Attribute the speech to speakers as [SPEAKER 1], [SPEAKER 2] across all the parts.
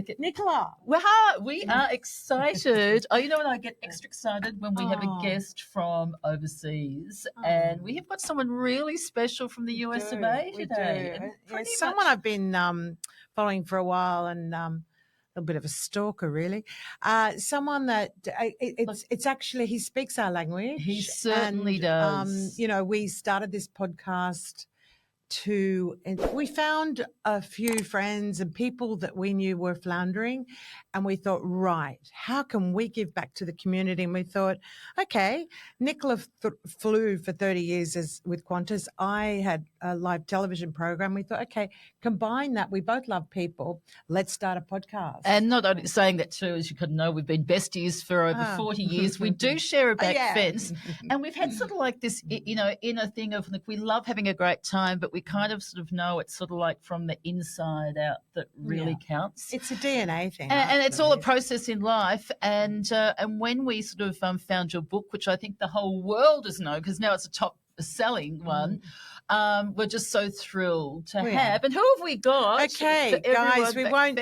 [SPEAKER 1] it. Nicola.
[SPEAKER 2] We are excited. Oh, you know what? I get extra excited when we have a guest from overseas, and we have got someone really special from the US of A today.
[SPEAKER 1] Someone I've been following for a while, and a bit of a stalker, really. Someone that it's actually, he speaks our language.
[SPEAKER 2] He certainly does.
[SPEAKER 1] We started this podcast we found a few friends and people that we knew were floundering, and we thought, right, how can we give back to the community? And we thought, okay, Nicola flew for 30 years with Qantas. I had a live television program. We thought, okay, combine that. We both love people. Let's start a podcast.
[SPEAKER 2] And not only saying that too, as you could know, we've been besties for over 40 years. We do share a back fence, and we've had sort of like this, inner thing of like, we love having a great time, but we kind of sort of know it's sort of like from the inside out that really counts.
[SPEAKER 1] It's a DNA thing.
[SPEAKER 2] And it's all a process in life. And when we sort of found your book, which I think the whole world does know, because now it's a top selling one, we're just so thrilled to have. And who have we got?
[SPEAKER 1] Okay, guys, we won't.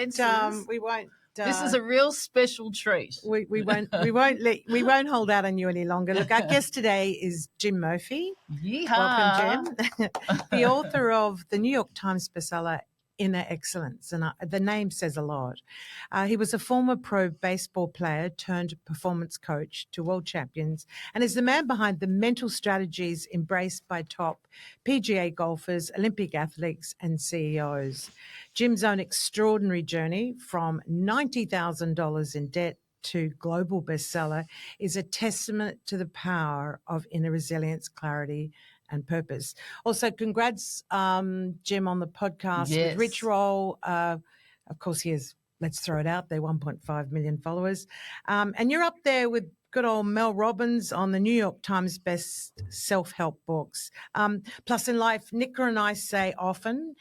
[SPEAKER 2] This is a real special treat.
[SPEAKER 1] We won't hold out on you any longer. Look, our guest today is Jim Murphy.
[SPEAKER 2] Yeehaw.
[SPEAKER 1] Welcome, Jim. The author of the New York Times bestseller Inner Excellence, and the name says a lot. He was a former pro baseball player turned performance coach to world champions, and is the man behind the mental strategies embraced by top PGA golfers, Olympic athletes, and CEOs. Jim's own extraordinary journey from $90,000 in debt to global bestseller is a testament to the power of inner resilience, clarity, and purpose. Also, congrats, Jim, on the podcast with Rich Roll. Of course, he has, let's throw it out there, 1.5 million followers. And you're up there with good old Mel Robbins on the New York Times best self-help books. Plus in life, Nicola and I say often,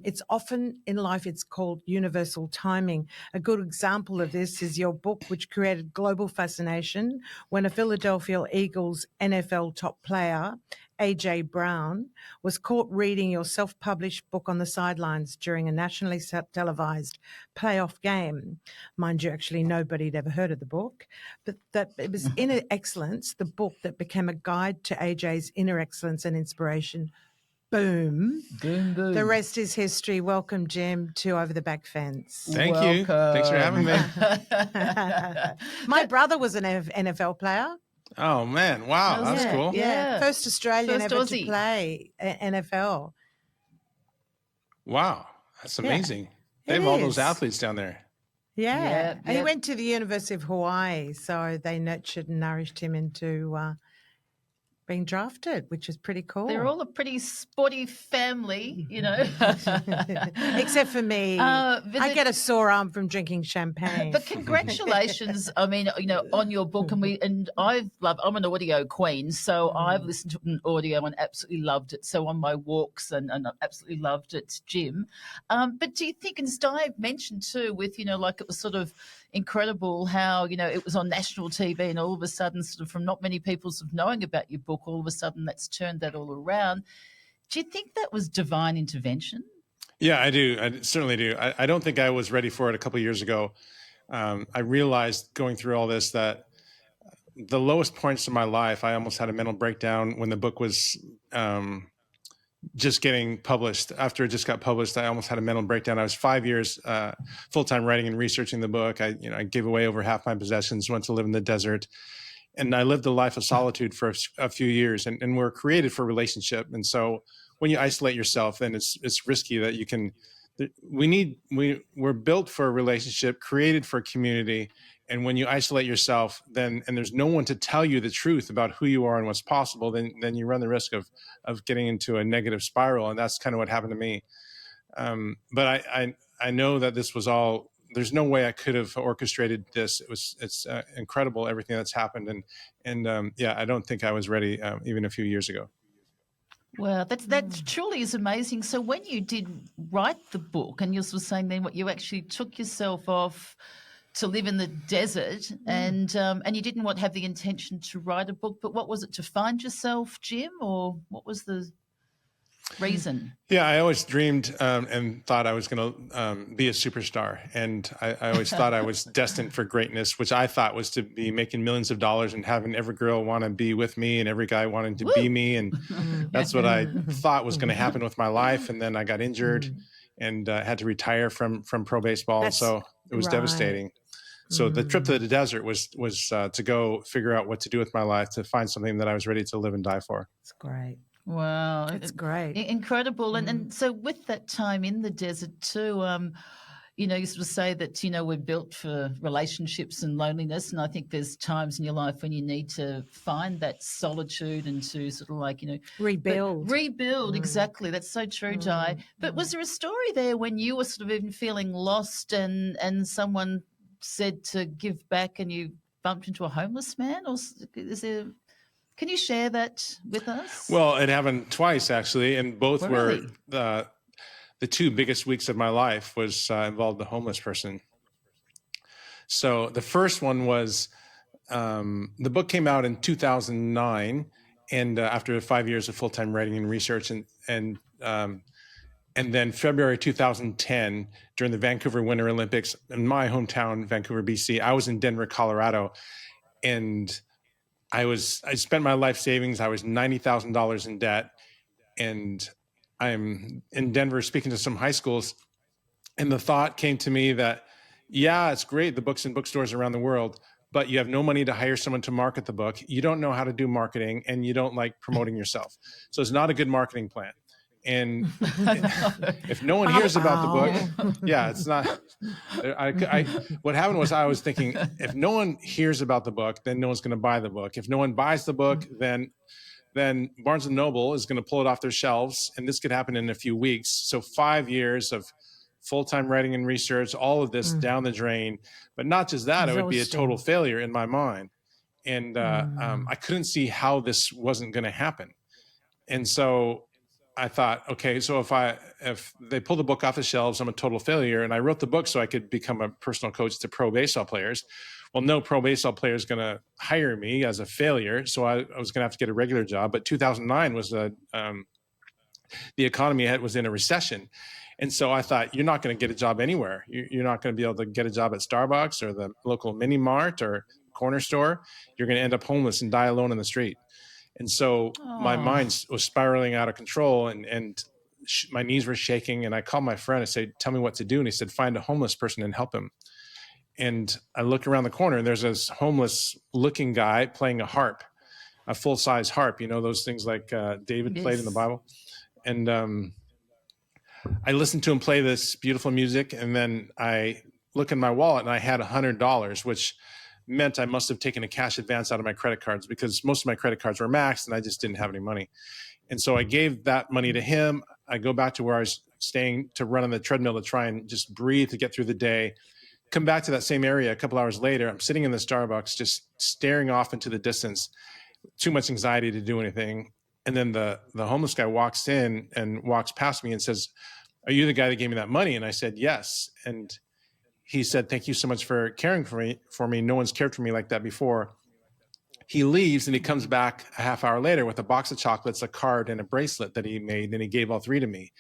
[SPEAKER 1] it's often in life, it's called universal timing. A good example of this is your book, which created global fascination when a Philadelphia Eagles NFL top player, A.J. Brown, was caught reading your self-published book on the sidelines during a nationally televised playoff game. Mind you, actually nobody had ever heard of the book, but that it was Inner Excellence, the book that became a guide to AJ's inner excellence and inspiration. Boom.
[SPEAKER 2] Boom, boom.
[SPEAKER 1] The rest is history. Welcome, Jim, to Over the Back Fence.
[SPEAKER 3] Thank you. Thanks for having me.
[SPEAKER 1] My brother was an NFL player.
[SPEAKER 3] Oh, man. Wow. That's cool.
[SPEAKER 1] Yeah. First Australian
[SPEAKER 2] First
[SPEAKER 1] ever
[SPEAKER 2] Aussie
[SPEAKER 1] to play NFL.
[SPEAKER 3] Wow. That's amazing. They have all those athletes down there.
[SPEAKER 1] Yeah. And he went to the University of Hawaii, so they nurtured and nourished him into being drafted, which is pretty cool.
[SPEAKER 2] They're all a pretty sporty family,
[SPEAKER 1] Except for me. I get a sore arm from drinking champagne.
[SPEAKER 2] But congratulations, I mean, on your book. And I'm an audio queen, so I've listened to it in audio and absolutely loved it. So on my walks and I absolutely loved it, Jim. But do you think, and Steve mentioned too with, like it was sort of incredible how, it was on national TV and all of a sudden sort of from not many people sort of knowing about your book, all of a sudden that's turned that all around. Do you think that was divine intervention?
[SPEAKER 3] Yeah, I do. I certainly do. I don't think I was ready for it a couple of years ago. I realized going through all this that the lowest points of my life, I almost had a mental breakdown when the book was just getting published. After it just got published, I almost had a mental breakdown. I was 5 years full-time writing and researching the book. I gave away over half my possessions, went to live in the desert, and I lived a life of solitude for a few years. And we're created for relationship. And so when you isolate yourself, then it's risky that you can. We're built for a relationship, created for community. And when you isolate yourself, and there's no one to tell you the truth about who you are and what's possible, then you run the risk of getting into a negative spiral. And that's kind of what happened to me. But I know that this was all, there's no way I could have orchestrated this. It's incredible, everything that's happened. And I don't think I was ready even a few years ago.
[SPEAKER 2] Well, that truly is amazing. So when you did write the book, and you were saying then what you actually took yourself off to live in the desert, and you didn't have the intention to write a book, but what was it, to find yourself, Jim, or what was the? reason?
[SPEAKER 3] Yeah, I always dreamed and thought I was going to be a superstar. And I always thought I was destined for greatness, which I thought was to be making millions of dollars and having every girl want to be with me and every guy wanting to be me. And that's what I thought was going to happen with my life. And then I got injured and had to retire from pro baseball. So it was devastating. So the trip to the desert was to go figure out what to do with my life, to find something that I was ready to live and die for.
[SPEAKER 1] It's great.
[SPEAKER 2] Wow.
[SPEAKER 1] It's great.
[SPEAKER 2] Incredible. And so with that time in the desert too, you know, you sort of say that, you know, we're built for relationships and loneliness. And I think there's times in your life when you need to find that solitude and to sort of like, you know,
[SPEAKER 1] rebuild.
[SPEAKER 2] Exactly. That's so true, Di. But was there a story there when you were sort of even feeling lost and someone said to give back and you bumped into a homeless man? Or is there... Can you share that with us?
[SPEAKER 3] Well, it happened twice, actually, and both
[SPEAKER 2] Really?
[SPEAKER 3] were the two biggest weeks of my life was involved a homeless person. So the first one was the book came out in 2009, and after 5 years of full-time writing and research, and then February 2010, during the Vancouver Winter Olympics in my hometown, Vancouver, BC, I was in Denver, Colorado, and I spent my life savings. I was $90,000 in debt, and I'm in Denver speaking to some high schools. And the thought came to me that, yeah, it's great, the book's in bookstores around the world, but you have no money to hire someone to market the book. You don't know how to do marketing, and you don't like promoting yourself. So it's not a good marketing plan. And if no one hears about the book, yeah, it's not. What happened was I was thinking, if no one hears about the book, then no one's going to buy the book. If no one buys the book, then Barnes & Noble is going to pull it off their shelves, and this could happen in a few weeks. So 5 years of full-time writing and research, all of this down the drain. But not just that, it would be a total failure in my mind. And I couldn't see how this wasn't going to happen. And so I thought, okay, so if they pull the book off the shelves, I'm a total failure. And I wrote the book so I could become a personal coach to pro baseball players. Well, no pro baseball player is going to hire me as a failure. So I was going to have to get a regular job. But 2009 was the economy was in a recession. And so I thought, you're not going to get a job anywhere. You're not going to be able to get a job at Starbucks or the local mini mart or corner store. You're going to end up homeless and die alone in the street. And so my mind was spiraling out of control, and my knees were shaking. And I called my friend and said, tell me what to do. And he said, find a homeless person and help him. And I look around the corner, and there's this homeless looking guy playing a harp, a full size harp, you know, those things like David played in the Bible. And I listened to him play this beautiful music. And then I look in my wallet, and I had $100, which meant I must have taken a cash advance out of my credit cards, because most of my credit cards were maxed and I just didn't have any money. And so I gave that money to him. I go back to where I was staying to run on the treadmill to try and just breathe to get through the day. Come back to that same area a couple hours later. I'm sitting in the Starbucks, just staring off into the distance, too much anxiety to do anything. And then the homeless guy walks in and walks past me and says, are you the guy that gave me that money? And I said, yes. And he said, thank you so much for caring for me. No one's cared for me like that before. He leaves, and he comes back a half hour later with a box of chocolates, a card, and a bracelet that he made, and he gave all three to me.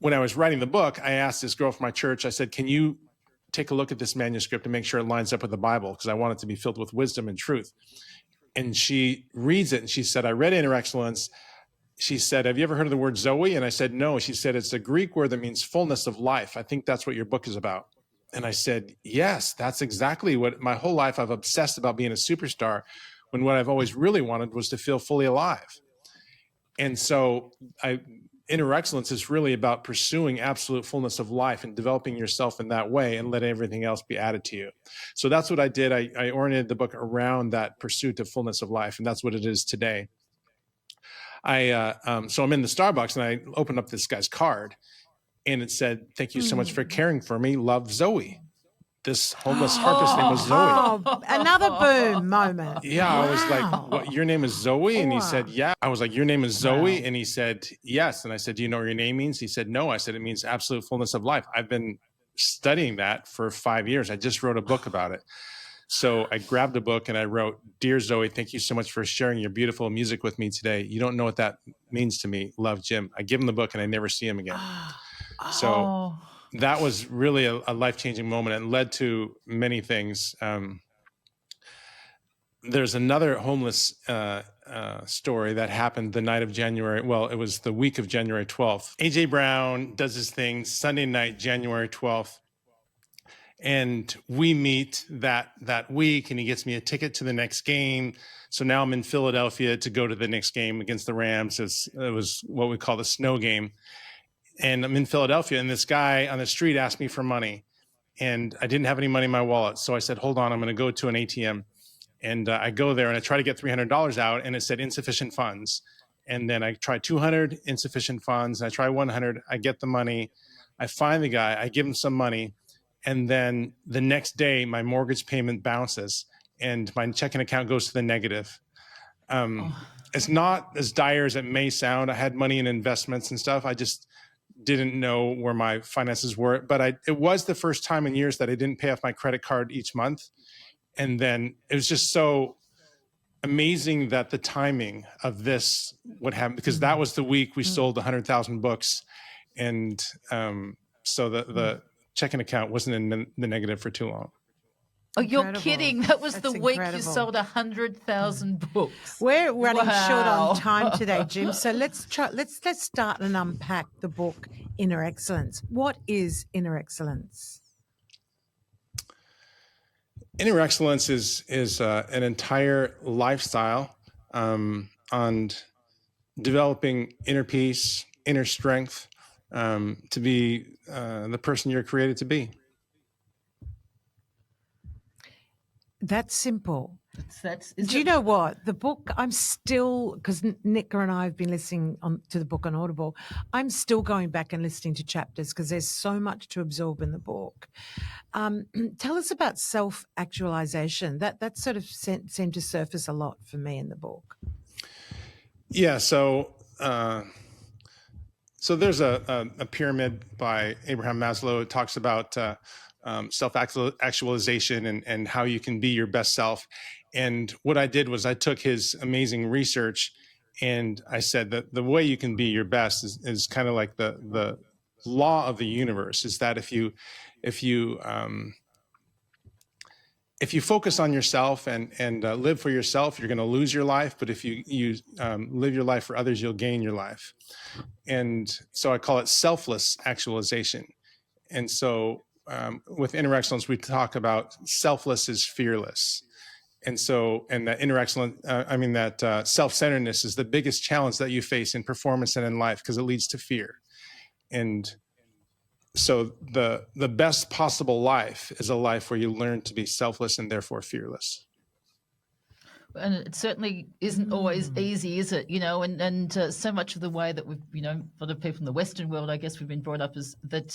[SPEAKER 3] When I was writing the book, I asked this girl from my church, I said, can you take a look at this manuscript and make sure it lines up with the Bible? Because I want it to be filled with wisdom and truth. And she reads it, and she said, I read Inner Excellence. She said, have you ever heard of the word Zoe? And I said, no. She said, it's a Greek word that means fullness of life. I think that's what your book is about. And I said, yes, that's exactly what my whole life I've obsessed about being a superstar, when what I've always really wanted was to feel fully alive. And so Inner Excellence is really about pursuing absolute fullness of life and developing yourself in that way, and let everything else be added to you. So that's what I did. I oriented the book around that pursuit of fullness of life, and that's what it is today. So I'm in the Starbucks, and I opened up this guy's card, and it said, thank you so much for caring for me. Love, Zoe. This homeless harpist name was Zoe.
[SPEAKER 1] Oh, another boom moment.
[SPEAKER 3] Yeah, wow. I was like, what, your name is Zoe? And he said, yeah. I was like, your name is Zoe? Wow. And he said, yes. And I said, do you know what your name means? He said, no. I said, it means absolute fullness of life. I've been studying that for 5 years. I just wrote a book about it. So I grabbed a book and I wrote, "Dear Zoe, thank you so much for sharing your beautiful music with me today. You don't know what that means to me. Love, Jim." I give him the book and I never see him again. So
[SPEAKER 2] Oh,
[SPEAKER 3] that was really a life-changing moment and led to many things. There's another homeless story that happened the night of January. Well, it was the week of January 12th. AJ Brown does his thing Sunday night, January 12th. And we meet that week, and he gets me a ticket to the next game. So now I'm in Philadelphia to go to the next game against the Rams. It was what we call the snow game. And I'm in Philadelphia, and this guy on the street asked me for money. And I didn't have any money in my wallet. So I said, hold on, I'm going to go to an ATM. And I go there and I try to get $300 out, and it said insufficient funds. And then I try 200, insufficient funds. And I try 100, I get the money. I find the guy, I give him some money. And then the next day, my mortgage payment bounces and my checking account goes to the negative. It's not as dire as it may sound. I had money in investments and stuff. I just didn't know where my finances were. But it was the first time in years that I didn't pay off my credit card each month. And then it was just so amazing that the timing of this would happen, because that was the week we sold 100,000 books. And so the checking account wasn't in the negative for too long.
[SPEAKER 2] Oh, you're
[SPEAKER 1] Incredible.
[SPEAKER 2] kidding. That was
[SPEAKER 1] That's
[SPEAKER 2] the week
[SPEAKER 1] incredible.
[SPEAKER 2] you sold 100,000 books.
[SPEAKER 1] We're running short
[SPEAKER 2] Wow.
[SPEAKER 1] on time today, Jim. So let's start and unpack the book Inner Excellence. What is inner excellence?
[SPEAKER 3] Inner excellence is an entire lifestyle on developing inner peace, inner strength, to be the person you're created to be.
[SPEAKER 1] That's simple.
[SPEAKER 2] Is
[SPEAKER 1] Do you know what? The book, I'm still, because Nicola and I have been listening to the book on Audible, I'm still going back and listening to chapters because there's so much to absorb in the book. Tell us about self-actualization. That sort of seemed to surface a lot for me in the book.
[SPEAKER 3] Yeah, so there's a pyramid by Abraham Maslow. It talks about self-actualization and how you can be your best self. And what I did was I took his amazing research and I said that the way you can be your best is kind of like the law of the universe, is that if you focus on yourself and live for yourself, you're going to lose your life. But if you live your life for others, you'll gain your life. And so I call it selfless actualization. And so with inner excellence, we talk about selfless is fearless. And that inner excellence, that self-centeredness is the biggest challenge that you face in performance and in life, because it leads to fear. And so the best possible life is a life where you learn to be selfless and therefore fearless.
[SPEAKER 2] And it certainly isn't always easy, is it? And so much of the way that we've, a lot of people in the Western world, I guess we've been brought up is that,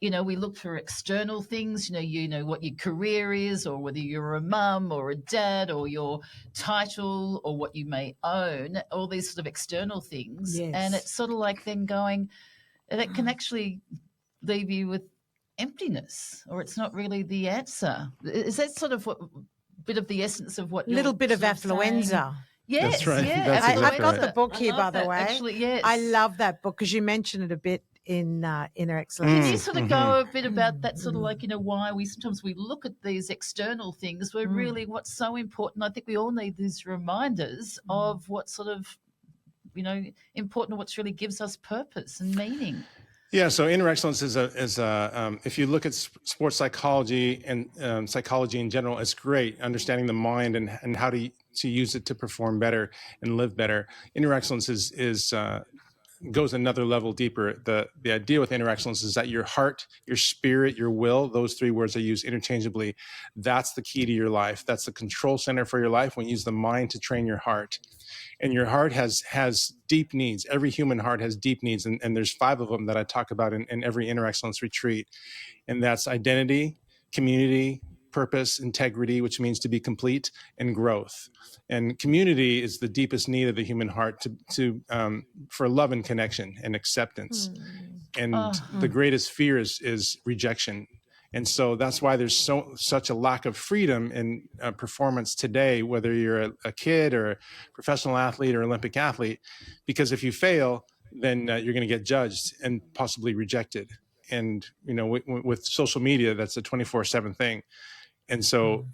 [SPEAKER 2] we look for external things, what your career is, or whether you're a mum or a dad, or your title, or what you may own, all these sort of external things.
[SPEAKER 1] Yes.
[SPEAKER 2] And it's sort of like then going, that can actually leave you with emptiness, or it's not really the answer. Is that sort of what bit of the essence of what you're
[SPEAKER 1] Little bit of
[SPEAKER 2] sort saying?
[SPEAKER 1] affluenza.
[SPEAKER 2] Yes,
[SPEAKER 3] That's right.
[SPEAKER 2] yeah.
[SPEAKER 3] That's
[SPEAKER 1] I've
[SPEAKER 3] exactly
[SPEAKER 1] got
[SPEAKER 3] right.
[SPEAKER 1] the book here, by the
[SPEAKER 2] that,
[SPEAKER 1] way.
[SPEAKER 2] Actually, yes.
[SPEAKER 1] I love that book because you mentioned it a bit in Inner Excellence.
[SPEAKER 2] Can you sort of go a bit about that, sort of like, why we sometimes we look at these external things where really what's so important? I think we all need these reminders of what's sort of, important, what's really gives us purpose and meaning.
[SPEAKER 3] Yeah, so inner excellence is if you look at sports psychology and psychology in general, it's great understanding the mind and how to use it to perform better and live better. Inner excellence goes another level deeper. The idea with inner excellence is that your heart, your spirit, your will, those three words are used interchangeably. That's the key to your life. That's the control center for your life when you use the mind to train your heart. And your heart has deep needs. Every human heart has deep needs. And there's 5 of them that I talk about in every inner excellence retreat. And that's identity, community, purpose, integrity, which means to be complete, and growth. And community is the deepest need of the human heart for love and connection and acceptance. And the greatest fear is rejection. And so that's why there's such a lack of freedom in performance today, whether you're a kid or a professional athlete or Olympic athlete, because if you fail, then you're going to get judged and possibly rejected. And, with social media, that's a 24/7 thing. And so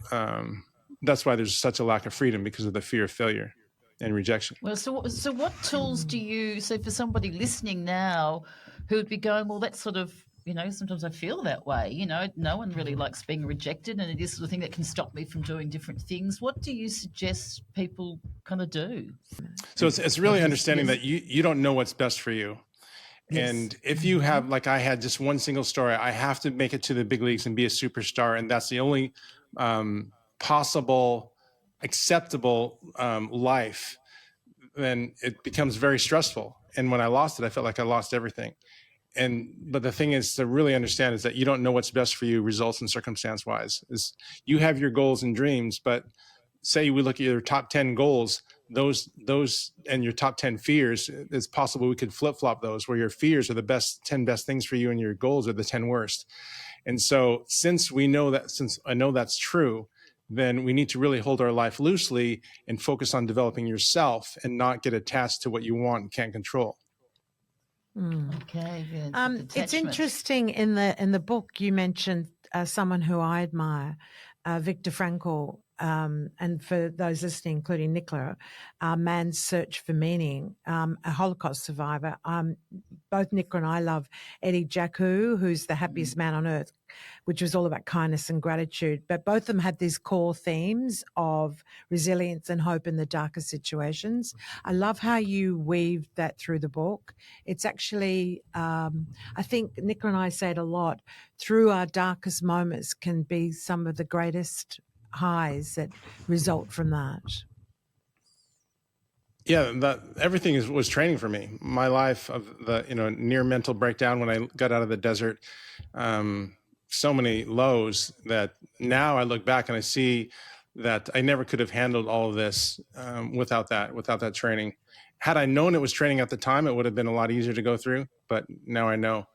[SPEAKER 3] that's why there's such a lack of freedom, because of the fear of failure and rejection.
[SPEAKER 2] Well, so what tools do you, so for somebody listening now who would be going, well, that's sort of, sometimes I feel that way, no one really likes being rejected, and it is sort of thing that can stop me from doing different things. What do you suggest people kind of do?
[SPEAKER 3] So it's really understanding that you don't know what's best for you. Yes. And if you have, like I had, just one single story, I have to make it to the big leagues and be a superstar, and that's the only possible, acceptable life, then it becomes very stressful. And when I lost it, I felt like I lost everything. But the thing is to really understand is that you don't know what's best for you, results and circumstance wise. Is you have your goals and dreams, but say we look at your top 10 goals, those and your top 10 fears, it's possible we could flip-flop those, where your fears are the 10 best things for you and your goals are the 10 worst. And so since I know that's true, then we need to really hold our life loosely and focus on developing yourself and not get attached to what you want and can't control.
[SPEAKER 2] Okay.
[SPEAKER 1] It's interesting in the book you mentioned someone who I admire, Viktor Frankl, and for those listening, including Nicola, Man's Search for Meaning, a Holocaust survivor. Both Nicola and I love Eddie Jaku, who's the happiest man on earth, which was all about kindness and gratitude. But both of them had these core themes of resilience and hope in the darkest situations. I love how you weaved that through the book. It's actually, I think Nicola and I say it a lot, through our darkest moments can be some of the greatest highs that result from that.
[SPEAKER 3] Yeah, everything was training for me. My life of the near mental breakdown when I got out of the desert, so many lows that now I look back and I see that I never could have handled all of this without that training. Had I known it was training at the time, it would have been a lot easier to go through. But now I know.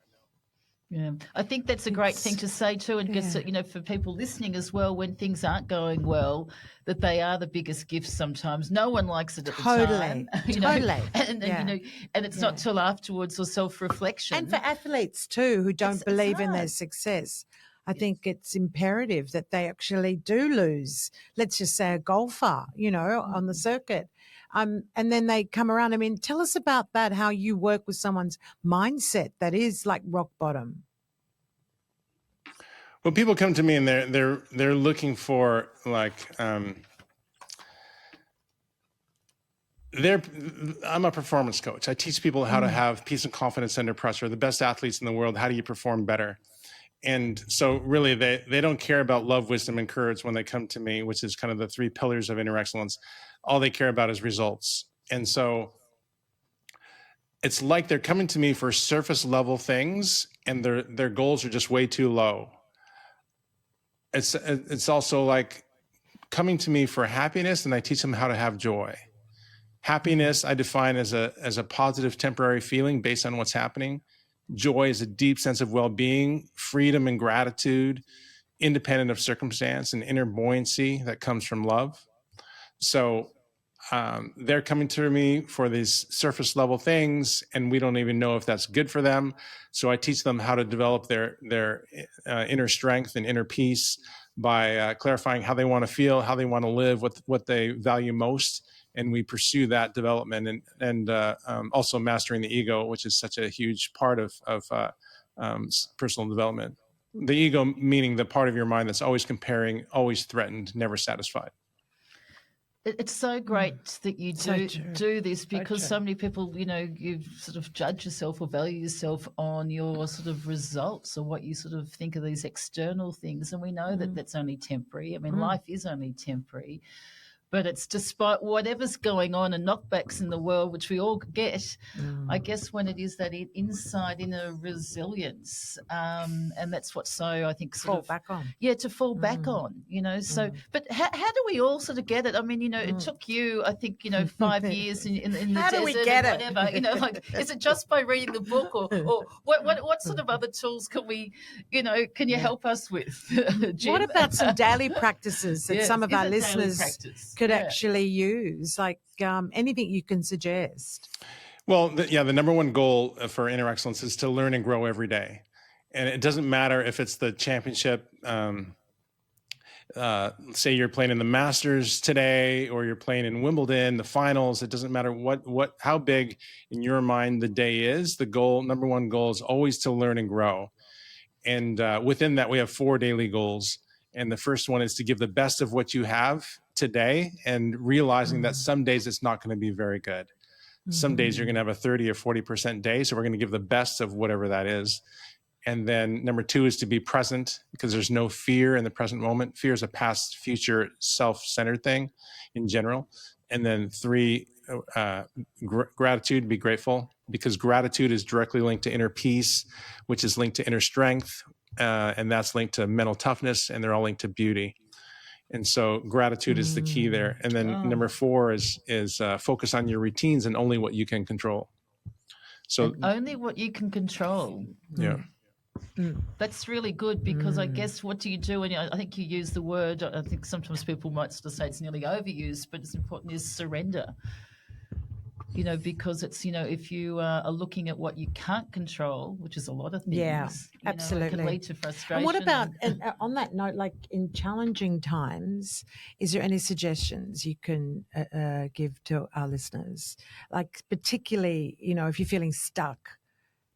[SPEAKER 2] Yeah, I think that's a great thing to say too, and guess that, for people listening as well, when things aren't going well, that they are the biggest gifts. Sometimes no one likes it at the time, and it's not till afterwards or self-reflection.
[SPEAKER 1] And for athletes too, who don't believe in their success, I think it's imperative that they actually do lose. Let's just say a golfer, on the circuit. And then they come around. I mean, tell us about that, how you work with someone's mindset that is like rock bottom.
[SPEAKER 3] Well, people come to me and they're looking for I'm a performance coach. I teach people how to have peace and confidence under pressure. The best athletes in the world, how do you perform better? And so really they don't care about love, wisdom, and courage when they come to me, which is kind of the 3 pillars of inner excellence. All they care about is results. And so it's like they're coming to me for surface level things, and their goals are just way too low. It's also like coming to me for happiness, and I teach them how to have joy. Happiness I define as a positive temporary feeling based on what's happening. Joy is a deep sense of well-being, freedom and gratitude, independent of circumstance, and inner buoyancy that comes from love. So they're coming to me for these surface level things, and we don't even know if that's good for them. So I teach them how to develop their inner strength and inner peace by clarifying how they want to feel, how they want to live, what they value most. And we pursue that development and also mastering the ego, which is such a huge part of personal development. The ego meaning the part of your mind that's always comparing, always threatened, never satisfied.
[SPEAKER 2] It's so great that you do this, because so many people, you sort of judge yourself or value yourself on your sort of results or what you sort of think of these external things. And we know that that's only temporary. I mean, life is only temporary. But it's despite whatever's going on and knockbacks in the world, which we all get, I guess when it is that inside inner resilience, and that's what I think
[SPEAKER 1] fall back on.
[SPEAKER 2] Yeah, to fall back on, So, but how do we all sort of get it? I mean, it took you, I think, 5 years in the
[SPEAKER 1] How
[SPEAKER 2] desert
[SPEAKER 1] do we get
[SPEAKER 2] or whatever. Like, is it just by reading the book, or what sort of other tools can we, can you help us with, Jim?
[SPEAKER 1] What about some daily practices that some of
[SPEAKER 2] Is
[SPEAKER 1] our
[SPEAKER 2] it daily
[SPEAKER 1] listeners
[SPEAKER 2] practice?
[SPEAKER 1] could actually use? Like anything you can suggest?
[SPEAKER 3] Well, the number one goal for Inner Excellence is to learn and grow every day. And it doesn't matter if it's the championship, say you're playing in the Masters today, or you're playing in Wimbledon, the finals. It doesn't matter how big in your mind the day is. The number one goal is always to learn and grow. And within that, we have 4 daily goals. And the first one is to give the best of what you have today, and realizing that some days it's not going to be very good. Some days you're going to have a 30 or 40% day. So we're going to give the best of whatever that is. And then number 2 is to be present, because there's no fear in the present moment. Fear is a past, future, self-centered thing in general. And then 3, gratitude, be grateful, because gratitude is directly linked to inner peace, which is linked to inner strength. And that's linked to mental toughness, and they're all linked to beauty. And so gratitude is the key there. And then number 4 is focus on your routines and only what you can control. So
[SPEAKER 2] and only what you can control.
[SPEAKER 3] Yeah.
[SPEAKER 2] That's really good, because I guess what do you do? And I think you use the word, I think sometimes people might sort of say it's nearly overused, but it's important, is surrender. Because it's, if you are looking at what you can't control, which is a lot of things.
[SPEAKER 1] Yeah, absolutely.
[SPEAKER 2] It can lead to frustration.
[SPEAKER 1] And what about, on that note, like in challenging times, is there any suggestions you can give to our listeners? Like particularly, if you're feeling stuck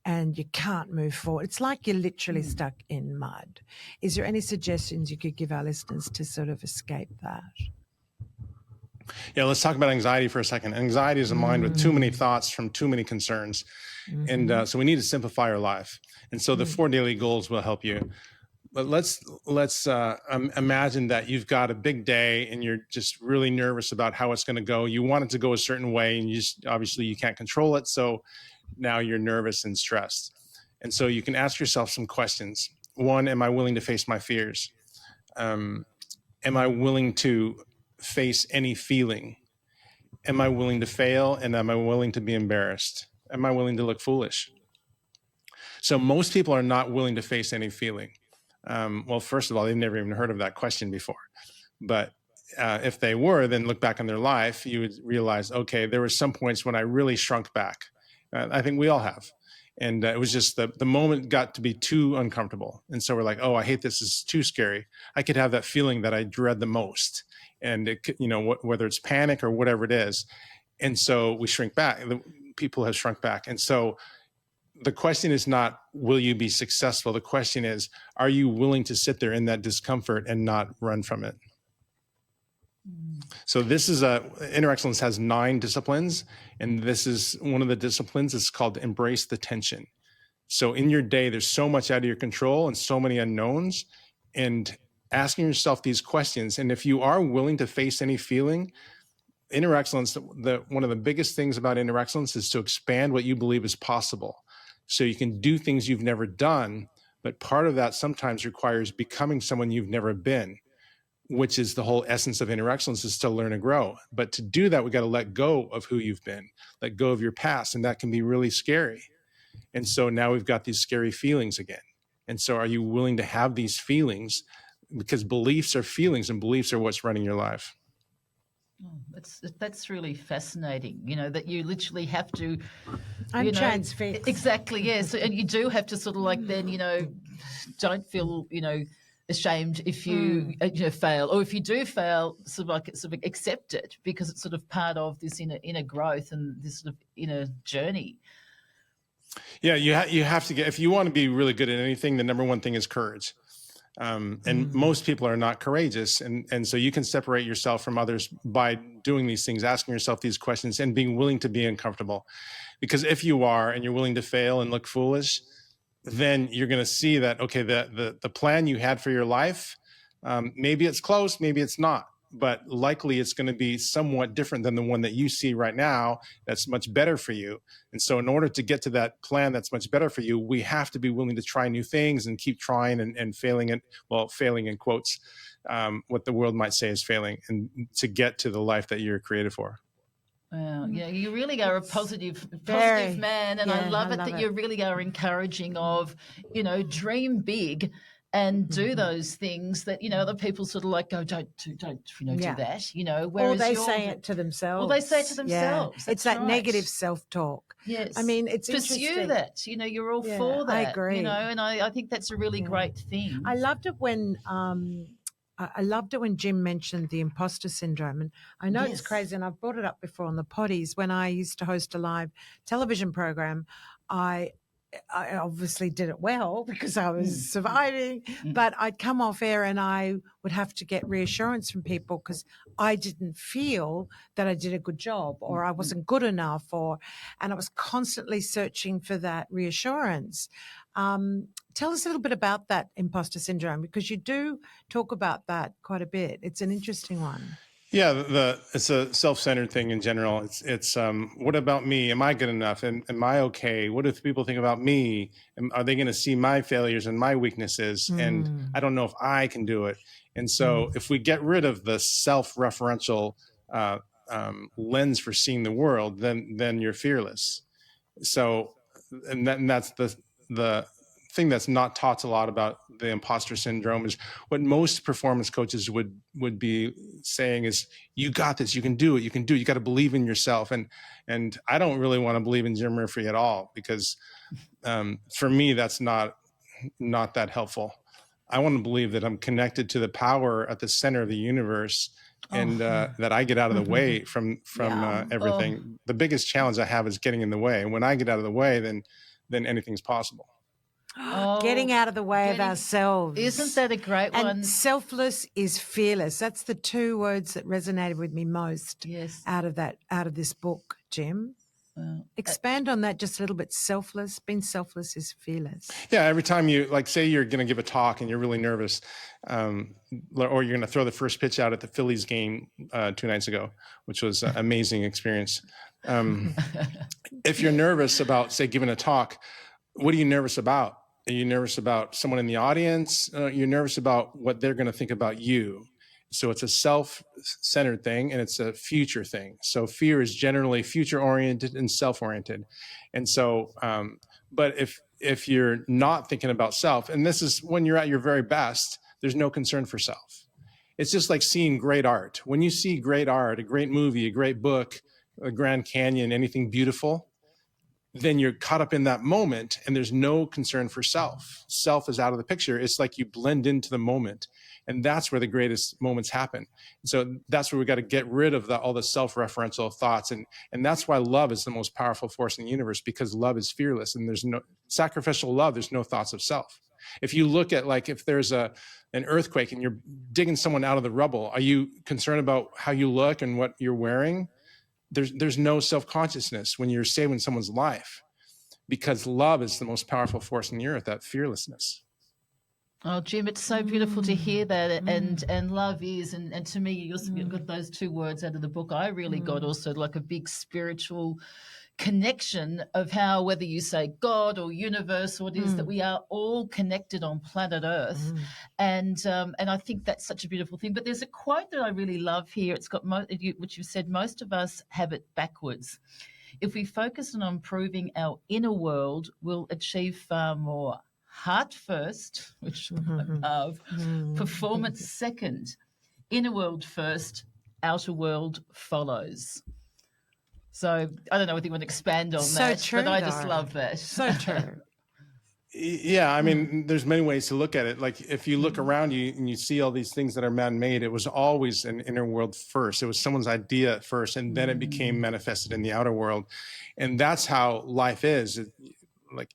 [SPEAKER 1] and you can't move forward, it's like you're literally stuck in mud. Is there any suggestions you could give our listeners to sort of escape that?
[SPEAKER 3] Yeah, let's talk about anxiety for a second. Anxiety is a mind with too many thoughts from too many concerns. And so we need to simplify our life. And so the 4 daily goals will help you. But let's imagine that you've got a big day and you're just really nervous about how it's going to go. You want it to go a certain way, and obviously you can't control it. So now you're nervous and stressed. And so you can ask yourself some questions. 1, am I willing to face my fears? Am I willing to face any feeling? Am I willing to fail? And am I willing to be embarrassed? Am I willing to look foolish? So most people are not willing to face any feeling. Well, first of all, they've never even heard of that question before. But if they were, then look back on their life, you would realize, okay, there were some points when I really shrunk back. I think we all have. And it was just the moment got to be too uncomfortable. And so we're like, oh, I hate this. This is too scary. I could have that feeling that I dread the most. And it could, whether it's panic or whatever it is. And so we shrink back. People have shrunk back. And so the question is not, will you be successful? The question is, are you willing to sit there in that discomfort and not run from it? So this is Inner Excellence has 9 disciplines. And this is one of the disciplines. It's called embrace the tension. So in your day, there's so much out of your control and so many unknowns, and asking yourself these questions. And if you are willing to face any feeling, Inner Excellence, one of the biggest things about Inner Excellence is to expand what you believe is possible. So you can do things you've never done, but part of that sometimes requires becoming someone you've never been, which is the whole essence of Inner Excellence, is to learn and grow. But to do that, we got to let go of who you've been, let go of your past. And that can be really scary. And so now we've got these scary feelings again. And so are you willing to have these feelings? Because beliefs are feelings, and beliefs are what's running your life.
[SPEAKER 2] That's really fascinating, that you literally have to
[SPEAKER 1] transfix.
[SPEAKER 2] Exactly, yes. And you do have to sort of like then, don't feel, ashamed if you fail, or if you do fail, sort of accept it, because it's sort of part of this inner growth and this sort of inner journey.
[SPEAKER 3] Yeah, you have to if you want to be really good at anything, the number one thing is courage. And most people are not courageous. And so you can separate yourself from others by doing these things, asking yourself these questions, and being willing to be uncomfortable. Because if you are, and you're willing to fail and look foolish, then you're going to see that, okay, the plan you had for your life, maybe it's close, maybe it's not. but likely it's going to be somewhat different than the one that you see right now that's much better for you. And so in order to get to that plan that's much better for you, we have to be willing to try new things and keep trying and failing it, well, failing in quotes, what the world might say is failing, and to get to the life that you're created for.
[SPEAKER 2] Wow, yeah, you really are a positive
[SPEAKER 1] Very.
[SPEAKER 2] man, and
[SPEAKER 1] Yeah,
[SPEAKER 2] I love
[SPEAKER 1] I
[SPEAKER 2] it
[SPEAKER 1] love
[SPEAKER 2] that
[SPEAKER 1] it.
[SPEAKER 2] you really are encouraging of, dream big and do those things that other people sort of like go, don't
[SPEAKER 1] Yeah.
[SPEAKER 2] do that,
[SPEAKER 1] Or
[SPEAKER 2] whereas
[SPEAKER 1] they
[SPEAKER 2] you're
[SPEAKER 1] say it to themselves.
[SPEAKER 2] Or they say it to themselves.
[SPEAKER 1] Yeah. It's
[SPEAKER 2] That's
[SPEAKER 1] that
[SPEAKER 2] right.
[SPEAKER 1] negative self-talk.
[SPEAKER 2] Yes.
[SPEAKER 1] I mean, it's
[SPEAKER 2] Pursue
[SPEAKER 1] interesting.
[SPEAKER 2] that. You're all
[SPEAKER 1] Yeah,
[SPEAKER 2] for that.
[SPEAKER 1] I agree.
[SPEAKER 2] And I think that's a really great thing.
[SPEAKER 1] I loved it when Jim mentioned the imposter syndrome. And I know it's crazy, and I've brought it up before on the potties. When I used to host a live television program, I obviously did it well because I was surviving, but I'd come off air and I would have to get reassurance from people because I didn't feel that I did a good job or I wasn't good enough, and I was constantly searching for that reassurance. Tell us a little bit about that imposter syndrome, because you do talk about that quite a bit. It's an interesting one.
[SPEAKER 3] Yeah, it's a self-centered thing in general. It's what about me? Am I good enough? Am I okay? What if people think about me? Are they going to see my failures and my weaknesses? And I don't know if I can do it. And so if we get rid of the self-referential lens for seeing the world, then you're fearless. So, and that's the thing that's not taught a lot about the imposter syndrome is what most performance coaches would be saying is, you got this, you can do it, you got to believe in yourself. And I don't really want to believe in Jim Murphy at all, because for me, that's not that helpful. I want to believe that I'm connected to the power at the center of the universe, and that I get out of the way from everything. The biggest challenge I have is getting in the way. And when I get out of the way, then anything's possible.
[SPEAKER 1] Getting out of the way of ourselves.
[SPEAKER 2] Isn't that a great one?
[SPEAKER 1] And selfless is fearless. That's the two words that resonated with me most out of this book, Jim. Expand on that just a little bit. Being selfless is fearless.
[SPEAKER 3] Yeah, every time you, like, say you're going to give a talk and you're really nervous, or you're going to throw the first pitch out at the Phillies game 2 nights ago, which was an amazing experience. If you're nervous about, say, giving a talk, what are you nervous about? Are you nervous about someone in the audience? You're nervous about what they're going to think about you. So it's a self-centered thing, and it's a future thing. So fear is generally future-oriented and self-oriented. And so, but if you're not thinking about self, and this is when you're at your very best, there's no concern for self. It's just like seeing great art. When you see great art, a great movie, a great book, a Grand Canyon, anything beautiful, then you're caught up in that moment and there's no concern for self. Self is out of the picture. It's like you blend into the moment. And that's where the greatest moments happen. So that's where we got to get rid of all the self-referential thoughts. And that's why love is the most powerful force in the universe, because love is fearless, and there's no sacrificial love. There's no thoughts of self. If you look at, like, if there's an earthquake and you're digging someone out of the rubble, are you concerned about how you look and what you're wearing? There's no self-consciousness when you're saving someone's life, because love is the most powerful force in the earth, that fearlessness.
[SPEAKER 2] Oh, Jim, it's so beautiful to hear that. And love is, and to me, you also got those two words out of the book. I really got also like a big spiritual connection of how, whether you say God or universe or what it is, that we are all connected on planet Earth. And I think that's such a beautiful thing. But there's a quote that I really love here. It's got which you said, most of us have it backwards. If we focus on improving our inner world, we'll achieve far more. Heart first, which I love, performance second, inner world first, outer world follows. So I don't know if you want to expand on that,
[SPEAKER 1] true,
[SPEAKER 2] but I just love that.
[SPEAKER 1] So true.
[SPEAKER 3] Yeah, I mean, there's many ways to look at it. Like, if you look around you and you see all these things that are man-made, it was always an inner world first. It was someone's idea at first, and then it became manifested in the outer world. And that's how life is. Like,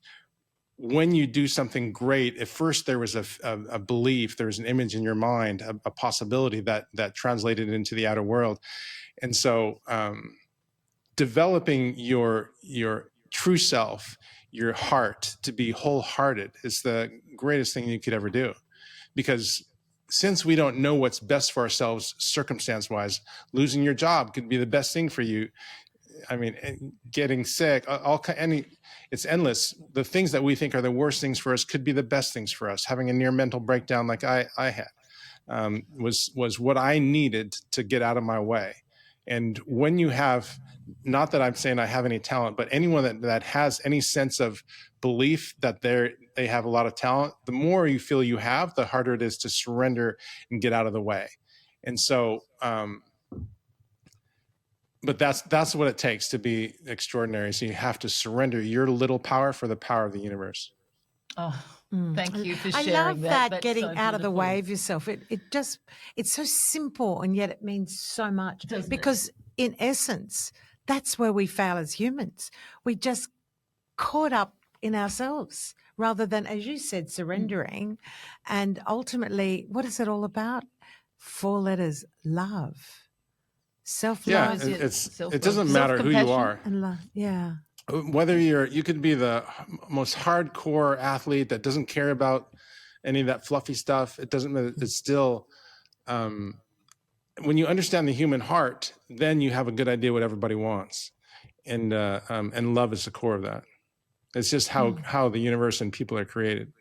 [SPEAKER 3] when you do something great, at first there was a belief, there was an image in your mind, a possibility that translated into the outer world. And so developing your true self, your heart, to be wholehearted is the greatest thing you could ever do, because since we don't know what's best for ourselves circumstance-wise, losing your job could be the best thing for you. I mean, getting sick, it's endless. The things that we think are the worst things for us could be the best things for us. Having a near mental breakdown like I had was what I needed to get out of my way. And when you have, not that I'm saying I have any talent, but anyone that has any sense of belief that they have a lot of talent, the more you feel you have, the harder it is to surrender and get out of the way. And so, but that's what it takes to be extraordinary. So you have to surrender your little power for the power of the universe.
[SPEAKER 2] Oh, thank you for
[SPEAKER 1] I
[SPEAKER 2] sharing
[SPEAKER 1] love that
[SPEAKER 2] That's
[SPEAKER 1] getting
[SPEAKER 2] so
[SPEAKER 1] out of the
[SPEAKER 2] beautiful.
[SPEAKER 1] way of yourself. It's so simple, and yet it means so much.
[SPEAKER 2] Doesn't it?
[SPEAKER 1] Because in essence, that's where we fail as humans. We just caught up in ourselves rather than, as you said, surrendering. And ultimately, what is it all about? 4 letters: love, self-love,
[SPEAKER 3] Yeah,
[SPEAKER 2] Self-love.
[SPEAKER 3] it doesn't matter who you
[SPEAKER 2] Self-compassion.
[SPEAKER 3] are.
[SPEAKER 1] and love. Yeah.
[SPEAKER 3] Whether you could be the most hardcore athlete that doesn't care about any of that fluffy stuff. It doesn't matter. It's still, when you understand the human heart, then you have a good idea what everybody wants. And love is the core of that. It's just how the universe and people are created.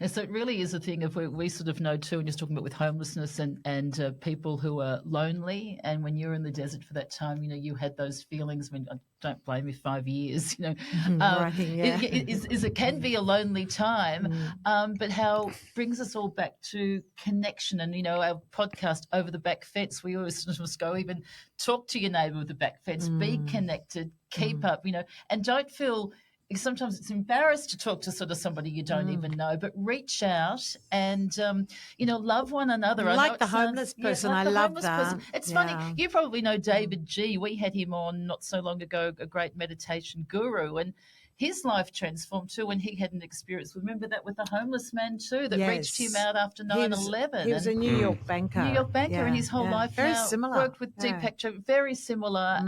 [SPEAKER 2] And so it really is a thing of we sort of know too, and just talking about with homelessness and people who are lonely. And when you're in the desert for that time, you had those feelings. I mean, I don't blame you, 5 years,
[SPEAKER 1] Writing, yeah.
[SPEAKER 2] it can be a lonely time, but how brings us all back to connection. And, our podcast, Over the Back Fence, we always sort of go, even talk to your neighbour with the back fence, be connected, keep up, and don't feel. Sometimes it's embarrassed to talk to sort of somebody you don't even know, but reach out and, love one another.
[SPEAKER 1] Like the homeless person. I love that.
[SPEAKER 2] It's
[SPEAKER 1] Yeah.
[SPEAKER 2] funny. You probably know David G. We had him on not so long ago, a great meditation guru, and his life transformed too when he had an experience. Remember that with the homeless man too that reached him out after 9/11.
[SPEAKER 1] He was a New York banker.
[SPEAKER 2] And his whole life
[SPEAKER 1] very
[SPEAKER 2] now
[SPEAKER 1] similar.
[SPEAKER 2] worked with Deepak Chopra, very similar.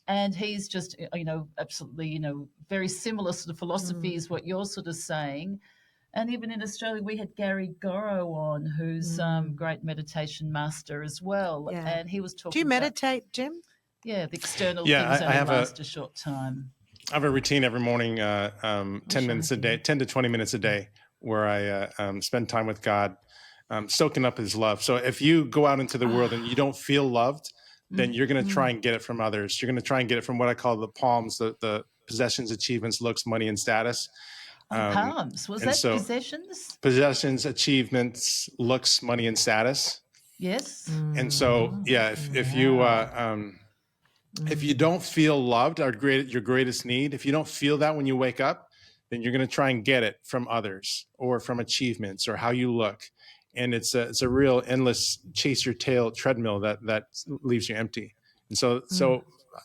[SPEAKER 2] And he's just, absolutely, very similar sort of philosophy is what you're sort of saying. And even in Australia, we had Gary Goro on, who's great meditation master as well.
[SPEAKER 1] Yeah.
[SPEAKER 2] And he was talking.
[SPEAKER 1] Do you meditate, Jim?
[SPEAKER 2] Yeah, the external
[SPEAKER 3] Yeah,
[SPEAKER 2] things only last a short time.
[SPEAKER 3] I have a routine every morning, 10 minutes a day, 10 to 20 minutes a day, where I spend time with God, soaking up his love. So if you go out into the world and you don't feel loved, then you're going to try and get it from others. You're going to try and get it from what I call the palms, the possessions, achievements, looks, money, and status.
[SPEAKER 2] Palms. Was that possessions?
[SPEAKER 3] Possessions, achievements, looks, money, and status.
[SPEAKER 2] Yes.
[SPEAKER 3] And so, if you don't feel loved, your greatest need, if you don't feel that when you wake up, then you're going to try and get it from others or from achievements or how you look. And it's a real endless chase your tail treadmill that leaves you empty. And so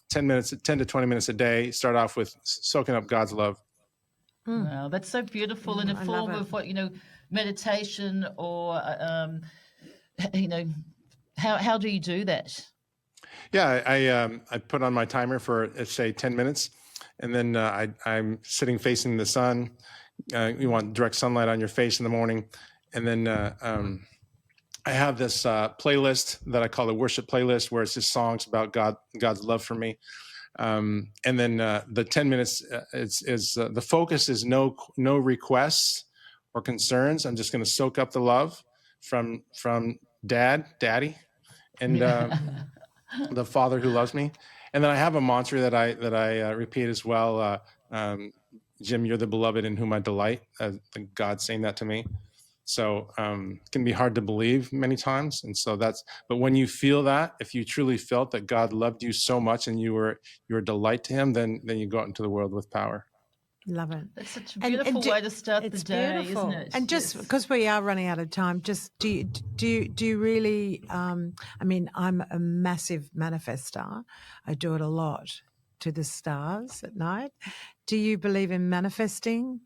[SPEAKER 3] 10 to 20 minutes a day, start off with soaking up God's love.
[SPEAKER 2] Wow, that's so beautiful in a form of what, meditation or, how do you do that?
[SPEAKER 3] Yeah, I put on my timer for, say, 10 minutes. And then I'm sitting facing the sun. You want direct sunlight on your face in the morning. And then I have this playlist that I call the worship playlist, where it's just songs about God's love for me. And then the 10 minutes is the focus is no requests or concerns. I'm just going to soak up the love from Daddy, and the Father who loves me. And then I have a mantra that I repeat as well. Jim, you're the beloved in whom I delight. God saying that to me. So it can be hard to believe many times. And so but when you feel that, if you truly felt that God loved you so much and you were a delight to him, then you go out into the world with power.
[SPEAKER 1] Love it.
[SPEAKER 2] That's such a beautiful way to start the day,
[SPEAKER 1] beautiful.
[SPEAKER 2] Isn't it?
[SPEAKER 1] And just because we are running out of time, just do you really, I'm a massive manifestor. I do it a lot to the stars at night. Do you believe in manifesting?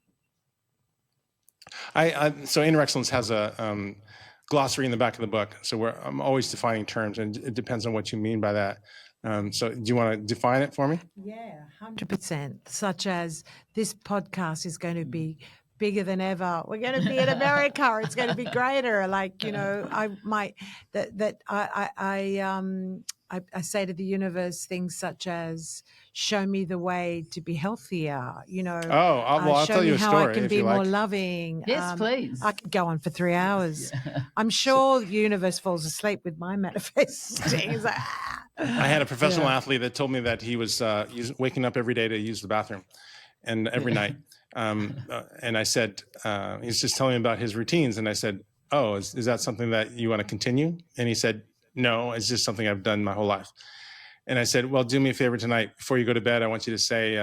[SPEAKER 3] So Inner Excellence has a glossary in the back of the book. So I'm always defining terms, and it depends on what you mean by that. So do you want to define it for me?
[SPEAKER 1] Yeah, 100%. Such as this podcast is going to be bigger than ever. We're going to be in America. It's going to be greater. Like, you know, I say to the universe things such as, show me the way to be healthier, you know.
[SPEAKER 3] I'll
[SPEAKER 1] show
[SPEAKER 3] tell
[SPEAKER 1] me
[SPEAKER 3] you a
[SPEAKER 1] how
[SPEAKER 3] story
[SPEAKER 1] I can
[SPEAKER 3] if
[SPEAKER 1] be
[SPEAKER 3] you
[SPEAKER 1] more
[SPEAKER 3] like.
[SPEAKER 1] loving.
[SPEAKER 2] Yes, please.
[SPEAKER 1] I could go on for 3 hours. I'm sure the universe falls asleep with my manifesting. It's like,
[SPEAKER 3] I had a professional athlete that told me that he was waking up every day to use the bathroom, and every night. And I said, he's just telling me about his routines. And I said, oh, is that something that you want to continue? And he said, no, it's just something I've done my whole life. And I said, well, do me a favor tonight. Before you go to bed, I want you to say,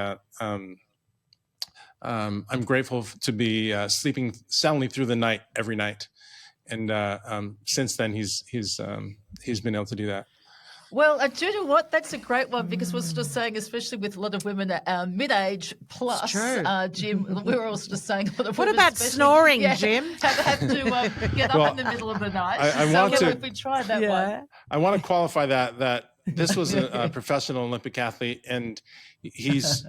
[SPEAKER 3] I'm grateful to be sleeping soundly through the night every night. And since then, he's been able to do that.
[SPEAKER 2] Well, do you know what? That's a great one, because we're sort of saying, especially with a lot of women mid-age plus, Jim, we're all sort of saying a lot of
[SPEAKER 1] what
[SPEAKER 2] women,
[SPEAKER 1] about snoring, Jim?
[SPEAKER 2] have to get up in the middle of the night. If we try that one.
[SPEAKER 3] I want to qualify that this was a professional Olympic athlete, and his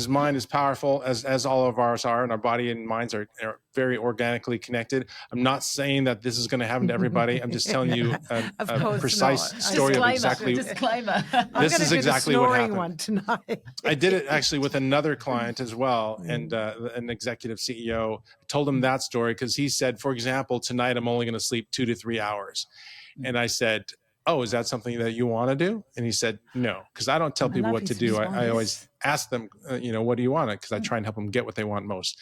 [SPEAKER 3] mind is powerful, as all of ours are, and our body and minds are very organically connected. I'm not saying that this is going to happen to everybody. I'm just telling you a precise story of exactly.
[SPEAKER 2] Disclaimer.
[SPEAKER 3] This is exactly what happened.
[SPEAKER 1] One tonight.
[SPEAKER 3] I did it actually with another client as well, and an executive CEO. Told him that story because he said, for example, tonight I'm only going to sleep 2 to 3 hours, and I said, oh, is that something that you want to do? And he said, no, because I don't tell people what to do. I always ask them, what do you want? Because I try and help them get what they want most.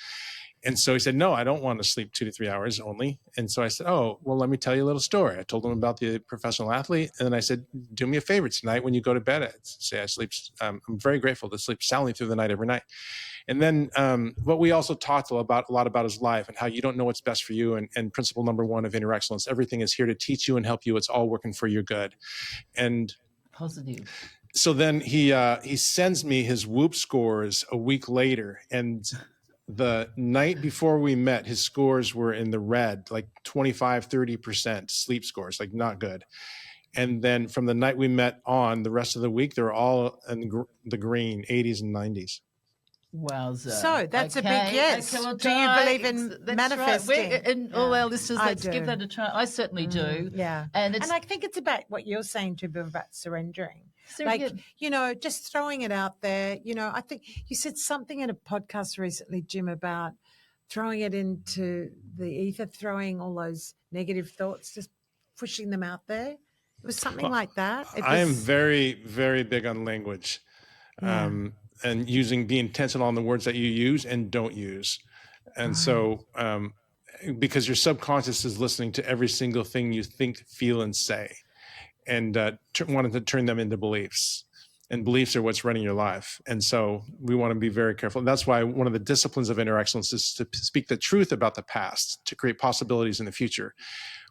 [SPEAKER 3] And so he said, no, I don't want to sleep 2 to 3 hours only. And so I said, oh, well, let me tell you a little story. I told him about the professional athlete. And then I said, do me a favor tonight when you go to bed. I'm very grateful to sleep soundly through the night every night. And then what we also talked a lot about his life and how you don't know what's best for you. And principle number 1 of Inner Excellence, everything is here to teach you and help you. It's all working for your good. And
[SPEAKER 2] positive.
[SPEAKER 3] So then he sends me his Whoop scores a week later. And the night before we met, his scores were in the red, like 25, 30% sleep scores, like not good. And then from the night we met on, the rest of the week, they're all in the green, 80s and 90s.
[SPEAKER 2] Wowza.
[SPEAKER 1] So that's a big yes.
[SPEAKER 2] Okay, well,
[SPEAKER 1] do you believe in manifesting?
[SPEAKER 2] Right. And all our listeners, let's give that a try. I certainly do.
[SPEAKER 1] Yeah. And I think it's about what you're saying to about surrendering. Just throwing it out there. I think you said something in a podcast recently, Jim, about throwing it into the ether, throwing all those negative thoughts, just pushing them out there. It was something like that.
[SPEAKER 3] I am very, very big on language.
[SPEAKER 1] Yeah.
[SPEAKER 3] And be intentional on the words that you use and don't use. And so, because your subconscious is listening to every single thing you think, feel, and say, and wanting to turn them into beliefs. And beliefs are what's running your life. And so we want to be very careful. And that's why one of the disciplines of Inner Excellence is to speak the truth about the past, to create possibilities in the future.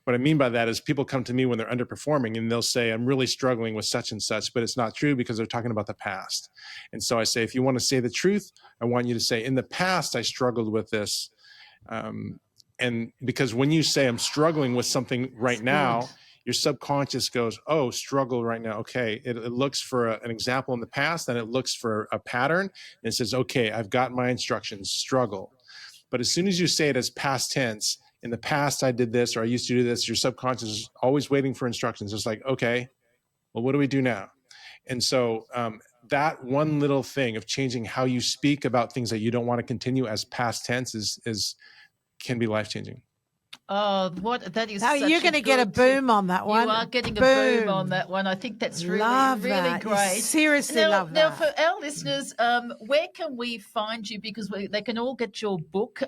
[SPEAKER 3] What I mean by that is people come to me when they're underperforming and they'll say, I'm really struggling with such and such, but it's not true because they're talking about the past. And so I say, if you want to say the truth, I want you to say, in the past, I struggled with this. And because when you say I'm struggling with something right now, your subconscious goes, oh, struggle right now. Okay. It looks for an example in the past, and it looks for a pattern. And it says, okay, I've got my instructions, struggle. But as soon as you say it as past tense, in the past, I did this, or I used to do this, your subconscious is always waiting for instructions. It's like, okay, well, what do we do now? And so that one little thing of changing how you speak about things that you don't want to continue as past tense can be life-changing.
[SPEAKER 2] Oh, that is!
[SPEAKER 1] You're going to get a boom on that one.
[SPEAKER 2] You are getting a boom on that one. I think that's really great.
[SPEAKER 1] Seriously, love that.
[SPEAKER 2] Now, for our listeners, where can we find you? Because they can all get your book,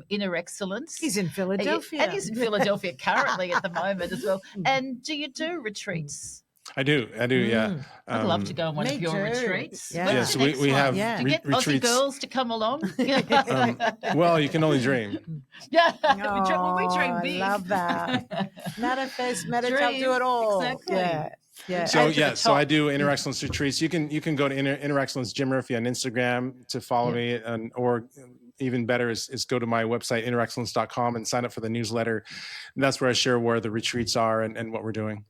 [SPEAKER 2] Inner Excellence.
[SPEAKER 1] He's in Philadelphia,
[SPEAKER 2] and he's in Philadelphia currently at the moment as well. And do you do retreats?
[SPEAKER 3] I do. Yeah.
[SPEAKER 2] I'd love to go on one of your retreats.
[SPEAKER 1] Yeah.
[SPEAKER 3] Yes, we have
[SPEAKER 2] Do you get
[SPEAKER 3] retreats.
[SPEAKER 2] Aussie girls to come along?
[SPEAKER 3] Well, you can only dream.
[SPEAKER 2] Yeah,
[SPEAKER 1] we
[SPEAKER 2] dream big.
[SPEAKER 1] I love that. Manifest, meditate, do it all.
[SPEAKER 2] Exactly.
[SPEAKER 1] Yeah.
[SPEAKER 3] So I do Inner Excellence retreats. You can go to Inner Excellence Jim Murphy on Instagram to follow me, or even better is go to my website, innerexcellence.com, and sign up for the newsletter. And that's where I share where the retreats are and what we're doing.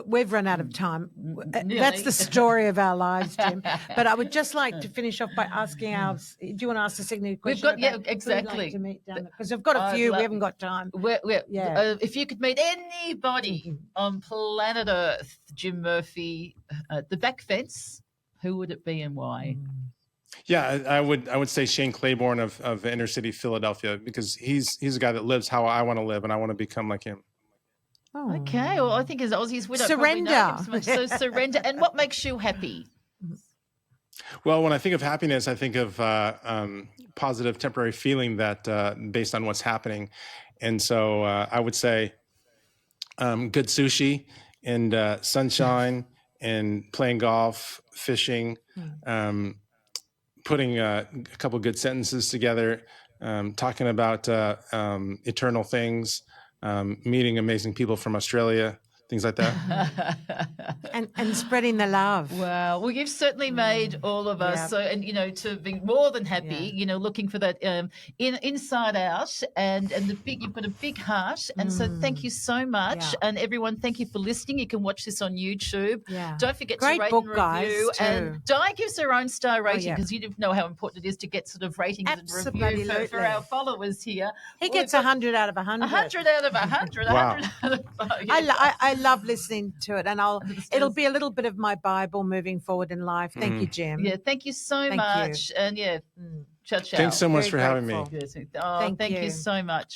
[SPEAKER 1] We've run out of time.
[SPEAKER 2] Nearly.
[SPEAKER 1] That's the story of our lives, Jim. But I would just like to finish off by asking do you want to ask the signature question?
[SPEAKER 2] We've got,
[SPEAKER 1] about
[SPEAKER 2] exactly.
[SPEAKER 1] who we'd like to meet down there? Because I've got a few. We haven't got time.
[SPEAKER 2] If you could meet anybody on planet Earth, Jim Murphy, the back fence, who would it be and why?
[SPEAKER 3] Yeah, I would say Shane Claiborne of inner city Philadelphia, because he's a guy that lives how I want to live, and I want to become like him.
[SPEAKER 1] Oh.
[SPEAKER 2] Okay, well, I think as Aussies, we don't
[SPEAKER 1] Surrender.
[SPEAKER 2] probably know him so much. So surrender. And what makes you happy?
[SPEAKER 3] Well, when I think of happiness, I think of positive temporary feeling that based on what's happening. And so I would say good sushi and sunshine and playing golf, fishing, putting a couple good sentences together, talking about eternal things, meeting amazing people from Australia, things like that.
[SPEAKER 1] and spreading the love.
[SPEAKER 2] Wow. Well, you've certainly made all of us.
[SPEAKER 1] Yeah.
[SPEAKER 2] So, and to be more than happy, looking for that inside out, and you've got a big heart. And so thank you so much.
[SPEAKER 1] Yeah.
[SPEAKER 2] And everyone, thank you for listening. You can watch this on YouTube.
[SPEAKER 1] Yeah.
[SPEAKER 2] Don't forget
[SPEAKER 1] Great
[SPEAKER 2] to rate
[SPEAKER 1] book,
[SPEAKER 2] and review.
[SPEAKER 1] guys, too.
[SPEAKER 2] And Di gives her own star rating,
[SPEAKER 1] yeah.
[SPEAKER 2] because you know how important it is to get sort of ratings and reviews
[SPEAKER 1] Absolutely.
[SPEAKER 2] for our followers here.
[SPEAKER 1] He gets 100 out of 100.
[SPEAKER 2] 100 out of 100.
[SPEAKER 3] Wow.
[SPEAKER 2] 100 out of 100.
[SPEAKER 1] I love listening to it, and it'll be a little bit of my Bible moving forward in life. Thank you, Jim.
[SPEAKER 2] Yeah, thank you so
[SPEAKER 1] Thank
[SPEAKER 2] much.
[SPEAKER 1] you.
[SPEAKER 2] And ciao, ciao.
[SPEAKER 3] Thanks so much
[SPEAKER 1] Very
[SPEAKER 3] for having me.
[SPEAKER 1] grateful.
[SPEAKER 2] Thank
[SPEAKER 1] Thank
[SPEAKER 2] you
[SPEAKER 1] you.
[SPEAKER 2] so much.